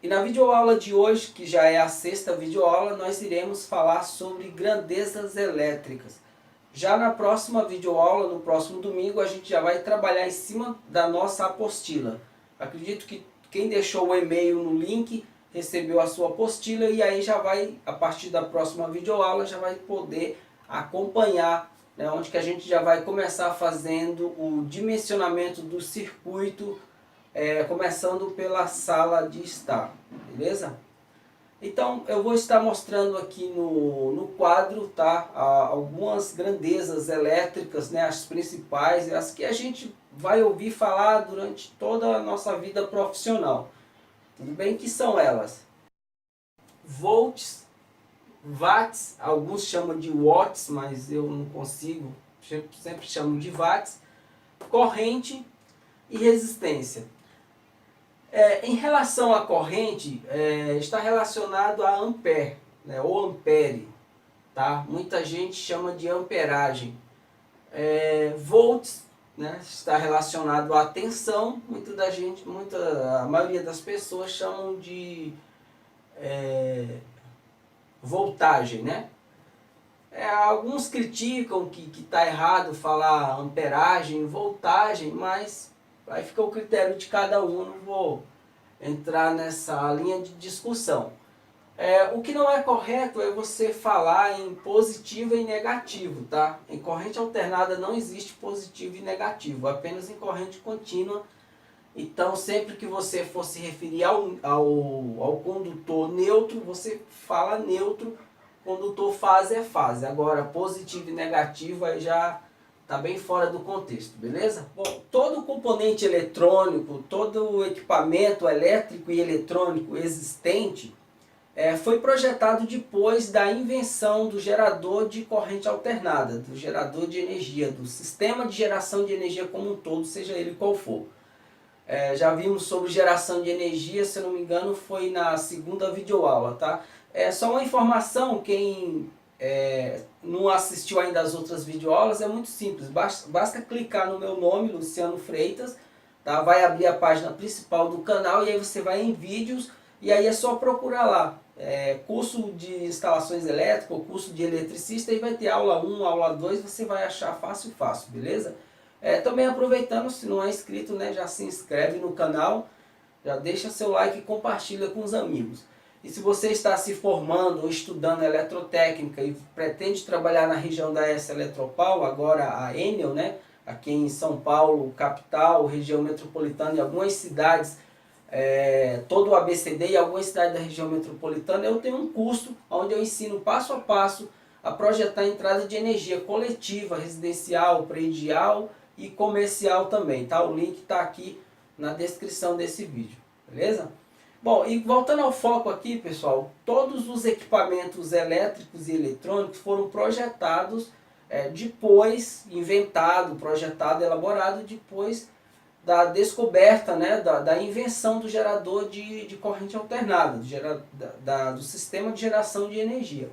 E na videoaula de hoje, que já é a sexta videoaula, nós iremos falar sobre grandezas elétricas. Já na próxima videoaula, no próximo domingo, a gente já vai trabalhar em cima da nossa apostila. Acredito que quem deixou o e-mail no link recebeu a sua apostila e aí já vai, a partir da próxima videoaula, já vai poder acompanhar, né, onde que a gente já vai começar fazendo o dimensionamento do circuito, começando pela sala de estar, beleza? Então eu vou estar mostrando aqui no quadro, tá, algumas grandezas elétricas, né, as principais, as que a gente vai ouvir falar durante toda a nossa vida profissional. Tudo bem que são elas: volts, watts, alguns chamam de watts, mas eu não consigo, sempre chamo de watts, corrente e resistência. Em relação à corrente, está relacionado a ampere, né, ou ampere, tá? Muita gente chama de amperagem. Volts, né, está relacionado à tensão, a maioria das pessoas chamam de voltagem, né? Alguns criticam que está errado falar amperagem, voltagem, mas aí fica o critério de cada um, não vou entrar nessa linha de discussão. O que não é correto é você falar em positivo e negativo, tá? Em corrente alternada não existe positivo e negativo, apenas em corrente contínua. Então sempre que você for se referir ao condutor neutro, você fala neutro. Condutor fase é fase. Agora positivo e negativo aí já está bem fora do contexto, beleza? Bom, todo componente eletrônico, todo equipamento elétrico e eletrônico existente foi projetado depois da invenção do gerador de corrente alternada, do gerador de energia, do sistema de geração de energia como um todo, seja ele qual for. Já vimos sobre geração de energia, se eu não me engano, foi na segunda videoaula, tá? Só uma informação, quem não assistiu ainda às outras videoaulas, é muito simples, basta clicar no meu nome, Luciano Freitas, tá? Vai abrir a página principal do canal e aí você vai em vídeos e aí é só procurar lá, curso de instalações elétricas ou curso de eletricista e vai ter aula 1, aula 2, você vai achar fácil, beleza? Também aproveitando, se não é inscrito, né, já se inscreve no canal, já deixa seu like e compartilha com os amigos. E se você está se formando ou estudando eletrotécnica e pretende trabalhar na região da S Eletropaulo, agora a Enel, né, aqui em São Paulo, capital, região metropolitana e algumas cidades, todo o ABCD e algumas cidades da região metropolitana, eu tenho um curso onde eu ensino passo a passo a projetar a entrada de energia coletiva, residencial, predial e comercial também, tá? O link está aqui na descrição desse vídeo, beleza? Bom, e voltando ao foco aqui, pessoal, todos os equipamentos elétricos e eletrônicos foram projetados projetado, elaborado depois da descoberta, né, da invenção do gerador de corrente alternada, do sistema de geração de energia.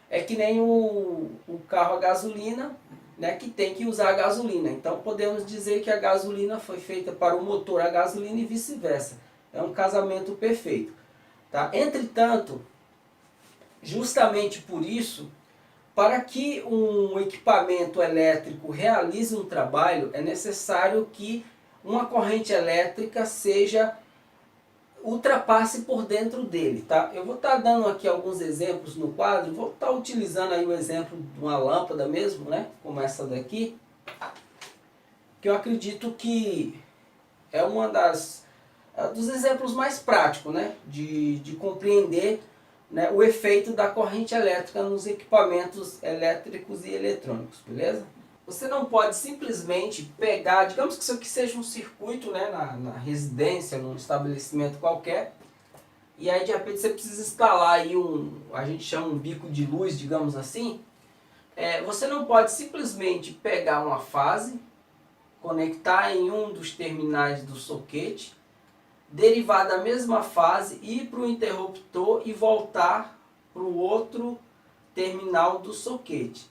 É que nem o carro a gasolina, né, que tem que usar a gasolina. Então podemos dizer que a gasolina foi feita para o motor a gasolina e vice-versa. É um casamento perfeito. Tá? Entretanto, justamente por isso, para que um equipamento elétrico realize um trabalho, é necessário que uma corrente elétrica ultrapasse por dentro dele, tá? Eu vou estar dando aqui alguns exemplos no quadro, vou estar utilizando aí o exemplo de uma lâmpada mesmo, né? Como essa daqui, que eu acredito que é uma dos exemplos mais práticos, né? De compreender, né, o efeito da corrente elétrica nos equipamentos elétricos e eletrônicos, beleza? Você não pode simplesmente pegar, digamos que isso aqui seja um circuito, né, na residência, num estabelecimento qualquer, e aí de repente você precisa instalar aí a gente chama um bico de luz, digamos assim. Você não pode simplesmente pegar uma fase, conectar em um dos terminais do soquete, derivar da mesma fase, ir para o interruptor e voltar para o outro terminal do soquete.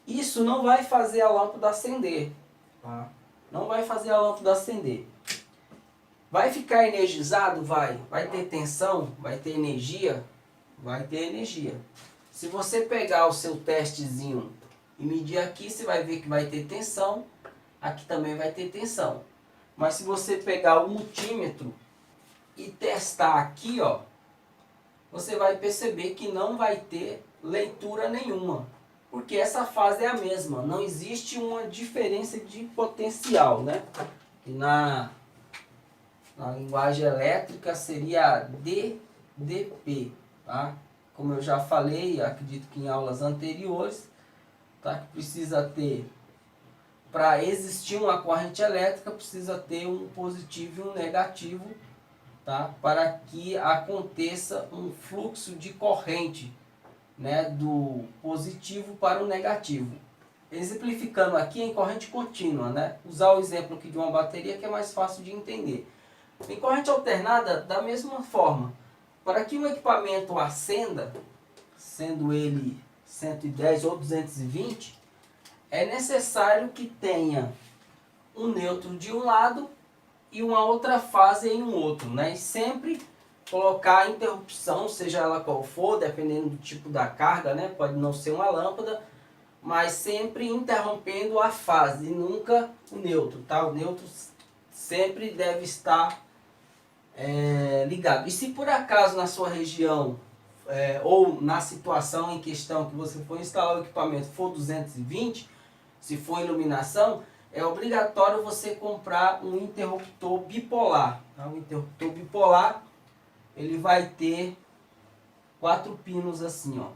Isso não vai fazer a lâmpada acender, tá? Não vai fazer a lâmpada acender. Vai ficar energizado? Vai. Vai ter tensão? Vai ter energia? Vai ter energia. Se você pegar o seu testezinho e medir aqui, você vai ver que vai ter tensão. Aqui também vai ter tensão. Mas se você pegar o multímetro e testar aqui, ó, você vai perceber que não vai ter leitura nenhuma. Porque essa fase é a mesma. Não existe uma diferença de potencial, né? E na linguagem elétrica seria DDP, tá? Como eu já falei, acredito que em aulas anteriores, tá? Que precisa ter, para existir uma corrente elétrica, precisa ter um positivo e um negativo, tá? Para que aconteça um fluxo de corrente, né? Do positivo para o negativo. Exemplificando aqui em corrente contínua, né? Usar o exemplo aqui de uma bateria que é mais fácil de entender. Em corrente alternada, da mesma forma, para que o equipamento acenda, sendo ele 110 ou 220, é necessário que tenha um nêutron de um lado e uma outra fase em um outro, né? E sempre colocar a interrupção, seja ela qual for, dependendo do tipo da carga, né? Pode não ser uma lâmpada, mas sempre interrompendo a fase e nunca o nêutron, tá? O nêutron sempre deve estar ligado. E se por acaso na sua região ou na situação em questão que você for instalar o equipamento for 220, se for iluminação, é obrigatório você comprar um interruptor bipolar. Tá? O interruptor bipolar, ele vai ter 4 pinos assim, ó.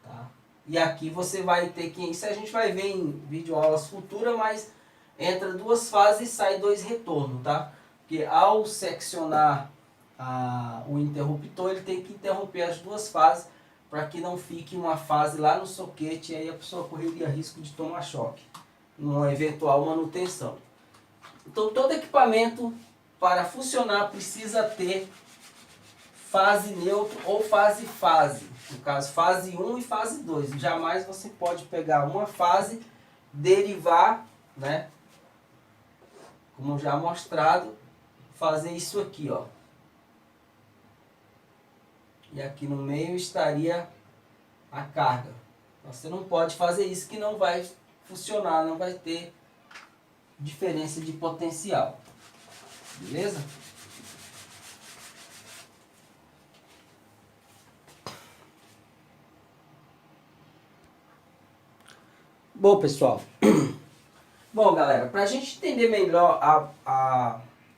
Tá? E aqui você vai ter que, isso a gente vai ver em videoaulas futuras, mas entra 2 fases e sai 2 retornos, tá? Porque ao seccionar o interruptor, ele tem que interromper as 2 fases para que não fique uma fase lá no soquete e aí a pessoa correria risco de tomar choque numa eventual manutenção. Então todo equipamento para funcionar precisa ter fase neutro ou fase-fase. No caso, fase 1 e fase 2. Jamais você pode pegar uma fase, derivar, né? Como já mostrado, fazer isso aqui, ó. E aqui no meio estaria a carga. Você não pode fazer isso que não vai funcionar, não vai ter diferença de potencial. Beleza? Bom, pessoal. Bom, galera, para a gente entender melhor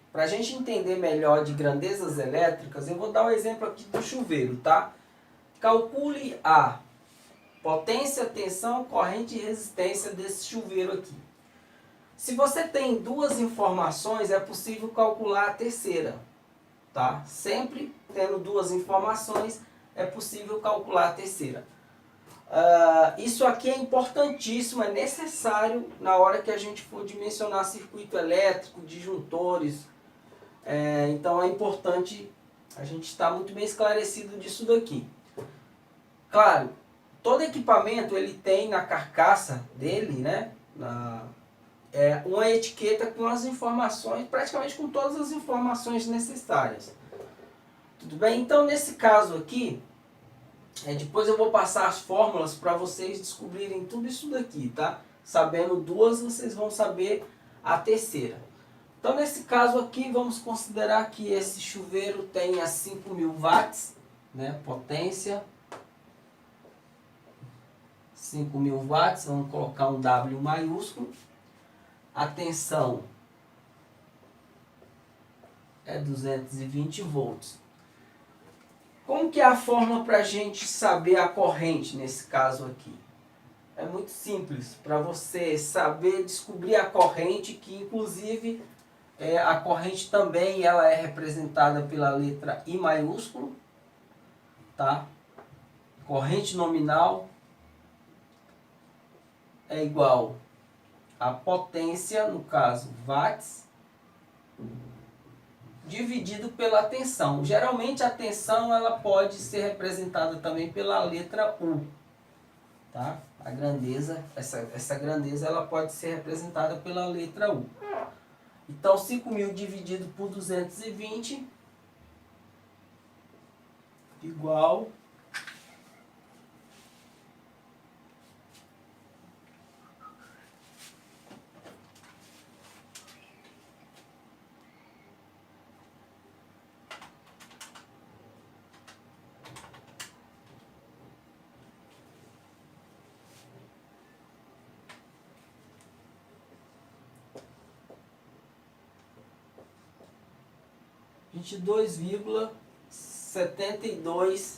para a gente entender melhor de grandezas elétricas, eu vou dar um exemplo aqui do chuveiro, tá? Calcule a potência, tensão, corrente e resistência desse chuveiro aqui. Se você tem 2 informações, é possível calcular a terceira, tá? Sempre tendo 2 informações, é possível calcular a terceira. Isso aqui é importantíssimo, é necessário na hora que a gente for dimensionar circuito elétrico, disjuntores. Então é importante a gente estar muito bem esclarecido disso daqui. Claro, todo equipamento ele tem na carcaça dele, né, uma etiqueta com as informações, praticamente com todas as informações necessárias. Tudo bem? Então nesse caso aqui, depois eu vou passar as fórmulas para vocês descobrirem tudo isso daqui, tá? Sabendo 2, vocês vão saber a terceira. Então nesse caso aqui, vamos considerar que esse chuveiro tenha 5.000 watts, né? Potência. 5.000 watts, vamos colocar um W maiúsculo. A tensão é 220 volts. Como que é a fórmula para a gente saber a corrente nesse caso aqui? É muito simples, para você saber descobrir a corrente, que inclusive a corrente também ela é representada pela letra I maiúsculo, tá? Corrente nominal é igual a potência, no caso watts, dividido pela tensão. Geralmente a tensão ela pode ser representada também pela letra U, tá? A grandeza, essa grandeza ela pode ser representada pela letra U. Então 5.000 dividido por 220 igual a 22,72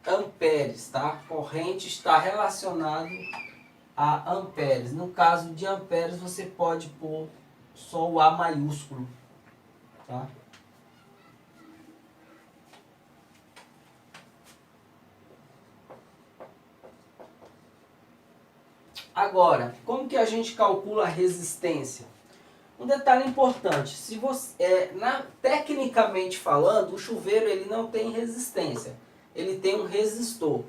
amperes, tá? Corrente está relacionado a amperes. No caso de amperes, você pode pôr só o A maiúsculo, tá? Agora, como que a gente calcula a resistência? Um detalhe importante, se você, tecnicamente falando, o chuveiro ele não tem resistência, ele tem um resistor.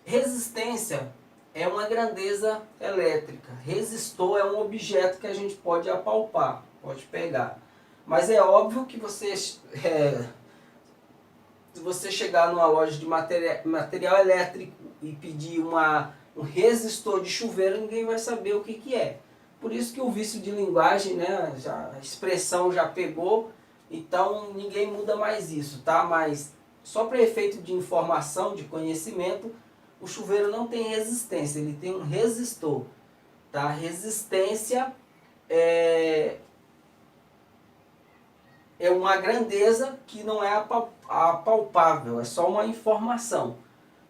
Resistência é uma grandeza elétrica, resistor é um objeto que a gente pode apalpar, pode pegar. Mas é óbvio que se você chegar numa loja de material elétrico e pedir um resistor de chuveiro, ninguém vai saber o que é. Por isso que o vício de linguagem, né, a expressão já pegou, então ninguém muda mais isso, tá? Mas só para efeito de informação, de conhecimento, o chuveiro não tem resistência, ele tem um resistor, tá? Resistência é uma grandeza que não é apalpável, é só uma informação.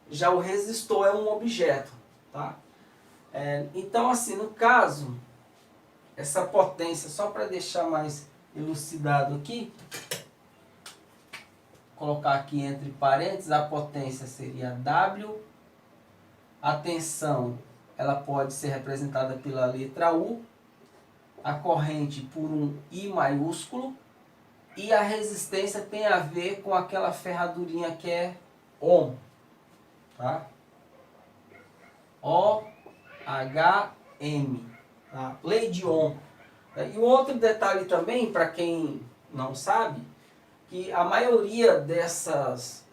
Já o resistor é um objeto, tá? Então assim, no caso, essa potência, só para deixar mais elucidado aqui, colocar aqui entre parênteses, a potência seria W, a tensão ela pode ser representada pela letra U, a corrente por um I maiúsculo, e a resistência tem a ver com aquela ferradurinha que é Ohm, tá? O-H-M, tá? Lei de Ohm. E um outro detalhe também, para quem não sabe, que a maioria dessas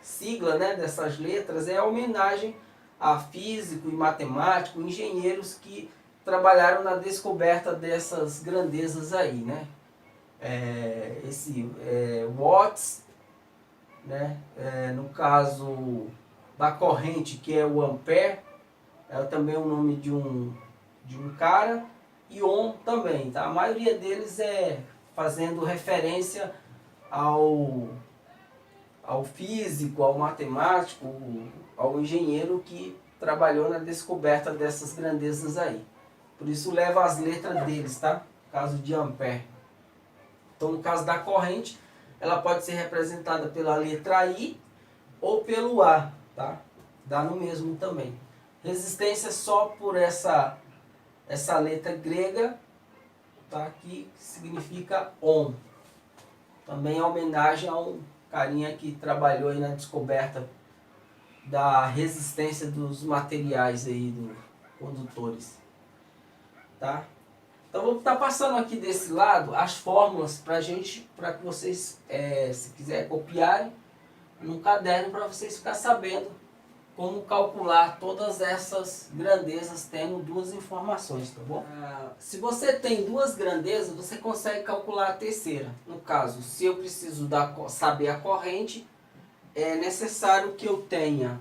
siglas, né, dessas letras, é homenagem a físico e matemático, engenheiros que trabalharam na descoberta dessas grandezas aí, né? Watts, né? No caso da corrente, que é o ampere, é também o nome de um cara, e Ohm também, tá? A maioria deles é fazendo referência ao físico, ao matemático, ao engenheiro que trabalhou na descoberta dessas grandezas aí. Por isso leva as letras deles, tá? No caso de ampere. Então, no caso da corrente, ela pode ser representada pela letra I ou pelo A, tá? Dá no mesmo também. Resistência só por essa letra grega, tá? Que significa Ohm. Também é homenagem a um carinha que trabalhou aí na descoberta da resistência dos materiais aí, dos condutores, tá? Então vou estar passando aqui desse lado as fórmulas para que vocês, se quiser copiarem no caderno, para vocês ficarem sabendo como calcular todas essas grandezas tendo duas informações, tá bom? Se você tem duas grandezas, você consegue calcular a terceira. No caso, se eu preciso saber a corrente, é necessário que eu tenha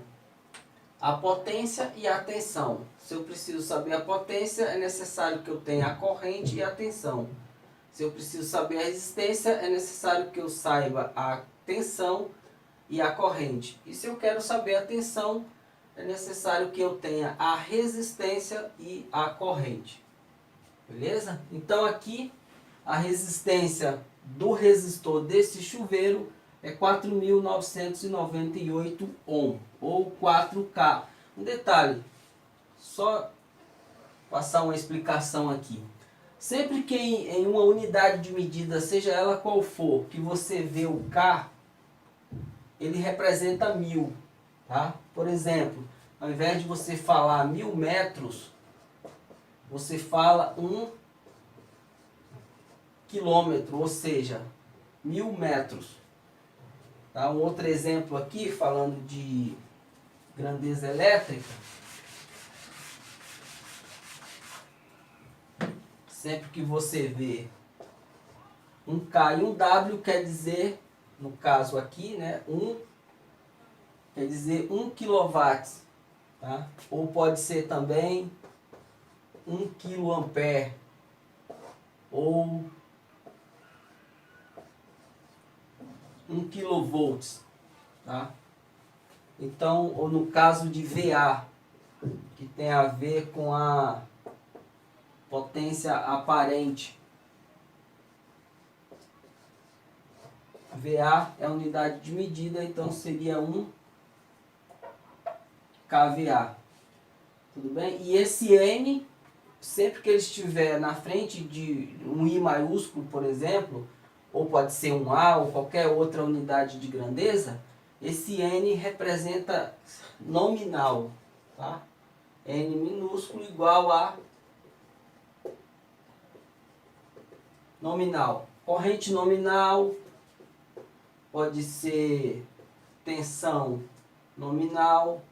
a potência e a tensão. Se eu preciso saber a potência, é necessário que eu tenha a corrente e a tensão. Se eu preciso saber a resistência, é necessário que eu saiba a tensão e a corrente. E se eu quero saber a tensão, é necessário que eu tenha a resistência e a corrente. Beleza? Então aqui a resistência do resistor desse chuveiro é 4.998 ohm, ou 4K. Um detalhe, só passar uma explicação aqui. Sempre que em uma unidade de medida, seja ela qual for, que você vê o K, ele representa 1000, tá? Por exemplo, ao invés de você falar 1000 metros, você fala 1 quilômetro, ou seja, 1000 metros. Tá? Um outro exemplo aqui, falando de grandeza elétrica. Sempre que você vê um K e um W, quer dizer, no caso aqui, né, quer dizer 1 kW, tá? Ou pode ser também 1 kA, ou 1 kV, tá? Então, ou no caso de VA, que tem a ver com a potência aparente. VA é a unidade de medida, então seria 1 kVA. Tudo bem? E esse N, sempre que ele estiver na frente de um I maiúsculo, por exemplo, ou pode ser um A ou qualquer outra unidade de grandeza, esse N representa nominal, tá? N minúsculo igual a nominal. Corrente nominal pode ser tensão nominal,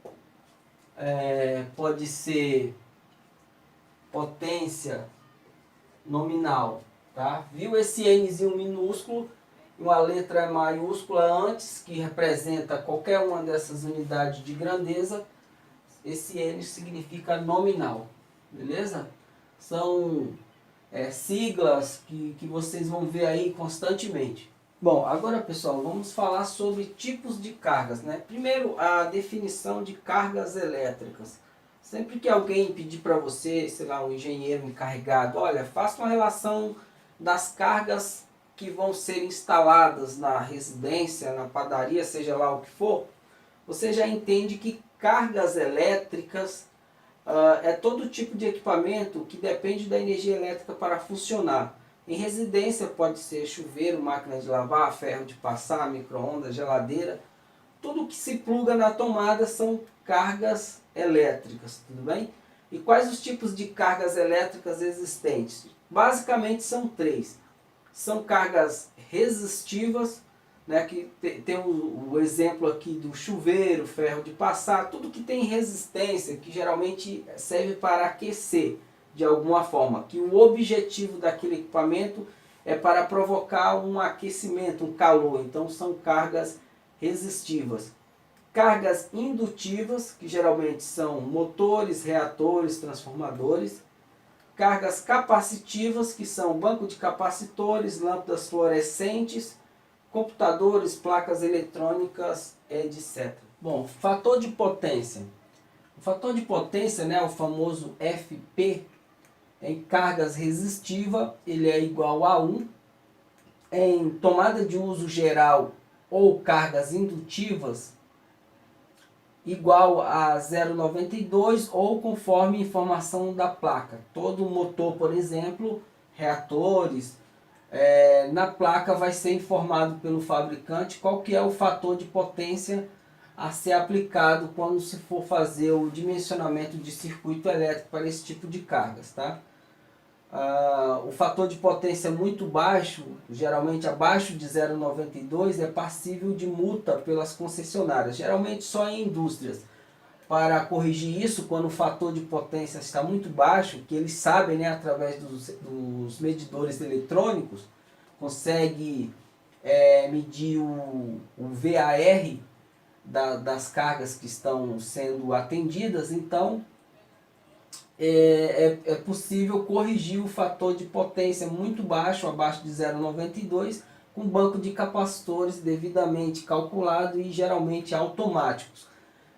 pode ser potência nominal, tá? Viu esse Nzinho minúsculo e uma letra maiúscula antes, que representa qualquer uma dessas unidades de grandeza? Esse N significa nominal, beleza? São siglas que vocês vão ver aí constantemente. Bom, agora pessoal, vamos falar sobre tipos de cargas, né? Primeiro, a definição de cargas elétricas. Sempre que alguém pedir para você, sei lá, um engenheiro encarregado, olha, faça uma relação das cargas que vão ser instaladas na residência, na padaria, seja lá o que for, você já entende que cargas elétricas é todo tipo de equipamento que depende da energia elétrica para funcionar. Em residência pode ser chuveiro, máquina de lavar, ferro de passar, micro-ondas, geladeira. Tudo que se pluga na tomada são cargas elétricas, tudo bem? E quais os tipos de cargas elétricas existentes? Basicamente são 3. São cargas resistivas, né, que tem o exemplo aqui do chuveiro, ferro de passar, tudo que tem resistência, que geralmente serve para aquecer de alguma forma, que o objetivo daquele equipamento é para provocar um aquecimento, um calor. Então são cargas resistivas. Cargas indutivas, que geralmente são motores, reatores, transformadores. Cargas capacitivas, que são banco de capacitores, lâmpadas fluorescentes, computadores, placas eletrônicas, etc. Bom, fator de potência. O fator de potência, né, o famoso FP, em cargas resistiva, ele é igual a 1. Em tomada de uso geral ou cargas indutivas, igual a 0,92 ou conforme informação da placa. Todo motor, por exemplo, reatores, na placa vai ser informado pelo fabricante qual que é o fator de potência a ser aplicado quando se for fazer o dimensionamento de circuito elétrico para esse tipo de cargas, tá? O fator de potência muito baixo, geralmente abaixo de 0,92, é passível de multa pelas concessionárias, geralmente só em indústrias. Para corrigir isso, quando o fator de potência está muito baixo, que eles sabem, né, através dos medidores eletrônicos, consegue medir o VAR das cargas que estão sendo atendidas, então é possível corrigir o fator de potência muito baixo, abaixo de 0,92, com banco de capacitores devidamente calculado e geralmente automáticos,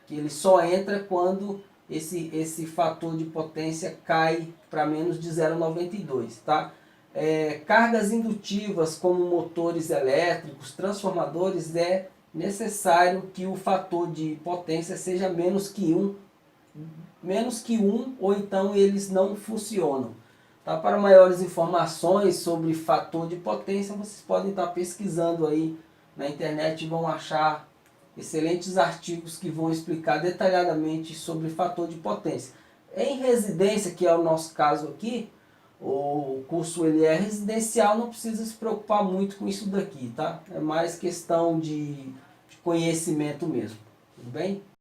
que ele só entra quando esse fator de potência cai para menos de 0,92, tá? Cargas indutivas como motores elétricos, transformadores, é necessário que o fator de potência seja menos que 1, ou então eles não funcionam. Tá? Para maiores informações sobre fator de potência, vocês podem estar pesquisando aí na internet e vão achar excelentes artigos que vão explicar detalhadamente sobre fator de potência. Em residência, que é o nosso caso aqui, o curso ele é residencial, não precisa se preocupar muito com isso daqui, tá? É mais questão de conhecimento mesmo, tudo bem?